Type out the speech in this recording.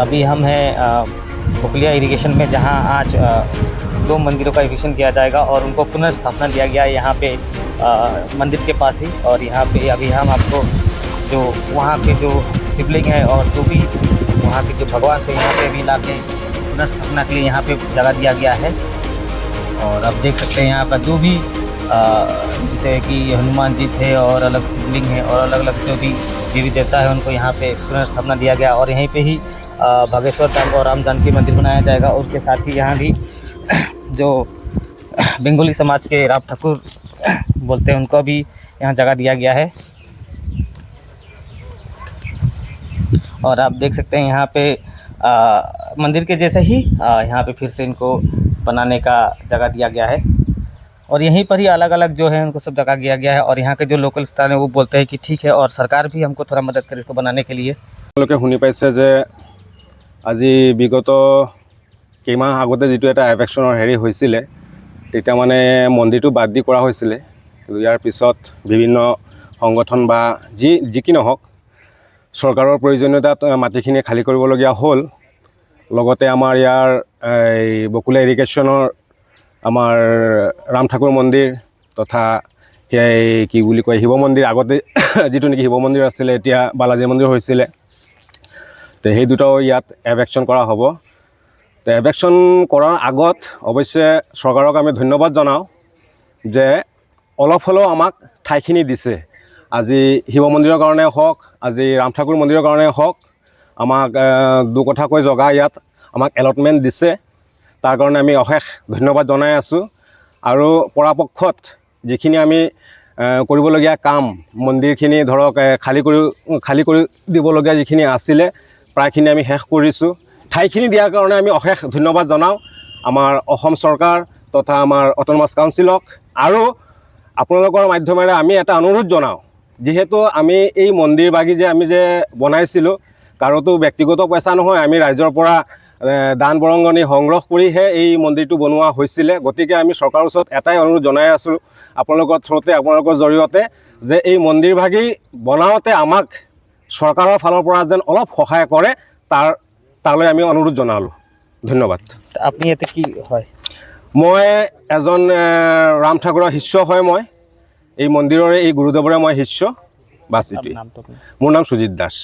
अभी हम हैं बुकलिया इरिगेशन में, जहां आज 2 मंदिरों का इरिगेशन किया जाएगा और उनको पुनर्स्थापना दिया गया है यहाँ पे मंदिर के पास ही। और यहाँ पे अभी हम आपको जो वहाँ के जो शिवलिंग है और जो भी वहाँ के जो भगवान थे यहाँ पे भी ला के पुनर्स्थापना के लिए यहाँ पे जगह दिया गया है। और आप देख सकते हैं यहाँ का जो भी जैसे कि हनुमान जी थे और अलग शिवलिंग है और अलग अलग जो भी देवी देवता है उनको यहाँ पे पुनर्स्थापना दिया गया। और यहीं पे ही भागेश्वर धाम और राम जानकी मंदिर बनाया जाएगा। उसके साथ ही यहाँ भी जो बंगाली समाज के राम ठाकुर बोलते हैं उनको भी यहाँ जगह दिया गया है। और आप देख सकते हैं यहाँ पे मंदिर के जैसे ही यहाँ पे फिर से इनको बनाने का जगह दिया गया है। और यहीं पर ही अलग अलग जो है उनको सब जगह दिया गया है। और यहाँ के जो लोकल स्थान है वो बोलते हैं कि ठीक है, और सरकार भी हमको थोड़ा मदद करे इसको बनाने के लिए। लोके শুনি পাইছে যে আজি বিগত কেইমাহ আগতে যেটো এটা এফেকশনৰ হেৰি হৈছিলে তেতিয়া মানে মন্দিৰটো বাদ দি কৰা হৈছিলে। কিন্তু ইয়াৰ পিছত বিভিন্ন সংগঠন বা যি কি নহওক চৰকাৰৰ প্ৰয়োজনীয়তাত মাটিখিনি খালী কৰিবলগীয়া হ'ল। লগতে আমাৰ ইয়াৰ এই বকুলিয়া ইৰিগেশ্যনৰ আমাৰ ৰাম ঠাকুৰ মন্দিৰ তথা এই কি বুলি কয় শিৱ মন্দিৰ, আগতে যেটো নেকি শিৱ মন্দিৰ আছিলে এতিয়া বালাজী মন্দিৰ হৈছিলে, তো সেই দুটাও ইয়াত এভেকশ্যন কৰা হ'ব। তো এভেকশ্যন কৰাৰ আগত অৱশ্যে চৰকাৰক আমি ধন্যবাদ জনাওঁ যে অলপ হ'লেও আমাক ঠাইখিনি দিছে। আজি শিৱ মন্দিৰৰ কাৰণে হওক, আজি ৰাম ঠাকুৰ মন্দিৰৰ কাৰণে হওক, আমাক দুকঠাকৈ জগা ইয়াত আমাক এলটমেণ্ট দিছে। তাৰ কাৰণে আমি অশেষ ধন্যবাদ জনাই আছোঁ। আৰু পৰাপক্ষত যিখিনি আমি কৰিবলগীয়া কাম মন্দিৰখিনি ধৰক খালী কৰি দিবলগীয়া যিখিনি আছিলে প্ৰায়খিনি আমি শেষ কৰিছোঁ। ঠাইখিনি দিয়াৰ কাৰণে আমি অশেষ ধন্যবাদ জনাওঁ আমাৰ অসম চৰকাৰ তথা আমাৰ অট'নমাছ কাউন্সিলক। আৰু আপোনালোকৰ মাধ্যমেৰে আমি এটা অনুৰোধ জনাওঁ, যিহেতু আমি এই মন্দিৰ বাগি যে আমি যে বনাইছিলোঁ কাৰোতো ব্যক্তিগত পইচা নহয়, আমি ৰাইজৰ পৰা দান বৰঙণি সংগ্ৰহ কৰিহে এই মন্দিৰটো বনোৱা হৈছিলে। গতিকে আমি চৰকাৰৰ ওচৰত এটাই অনুৰোধ জনাই আছোঁ আপোনালোকৰ থ্ৰুতে, আপোনালোকৰ জৰিয়তে, যে এই মন্দিৰ ভাগি বনাওঁতে আমাক চৰকাৰৰ ফালৰ পৰা যেন অলপ সহায় কৰে তালৈ আমি অনুৰোধ জনালোঁ। ধন্যবাদ। আপুনি ইয়াতে কি হয়? মই এজন ৰাম ঠাকুৰৰ শিষ্য হয়। মই এই মন্দিৰৰে এই গুৰুদেৱৰে মই শিষ্য। বাছ এইটোৱে। মোৰ নাম সুজিত দাস।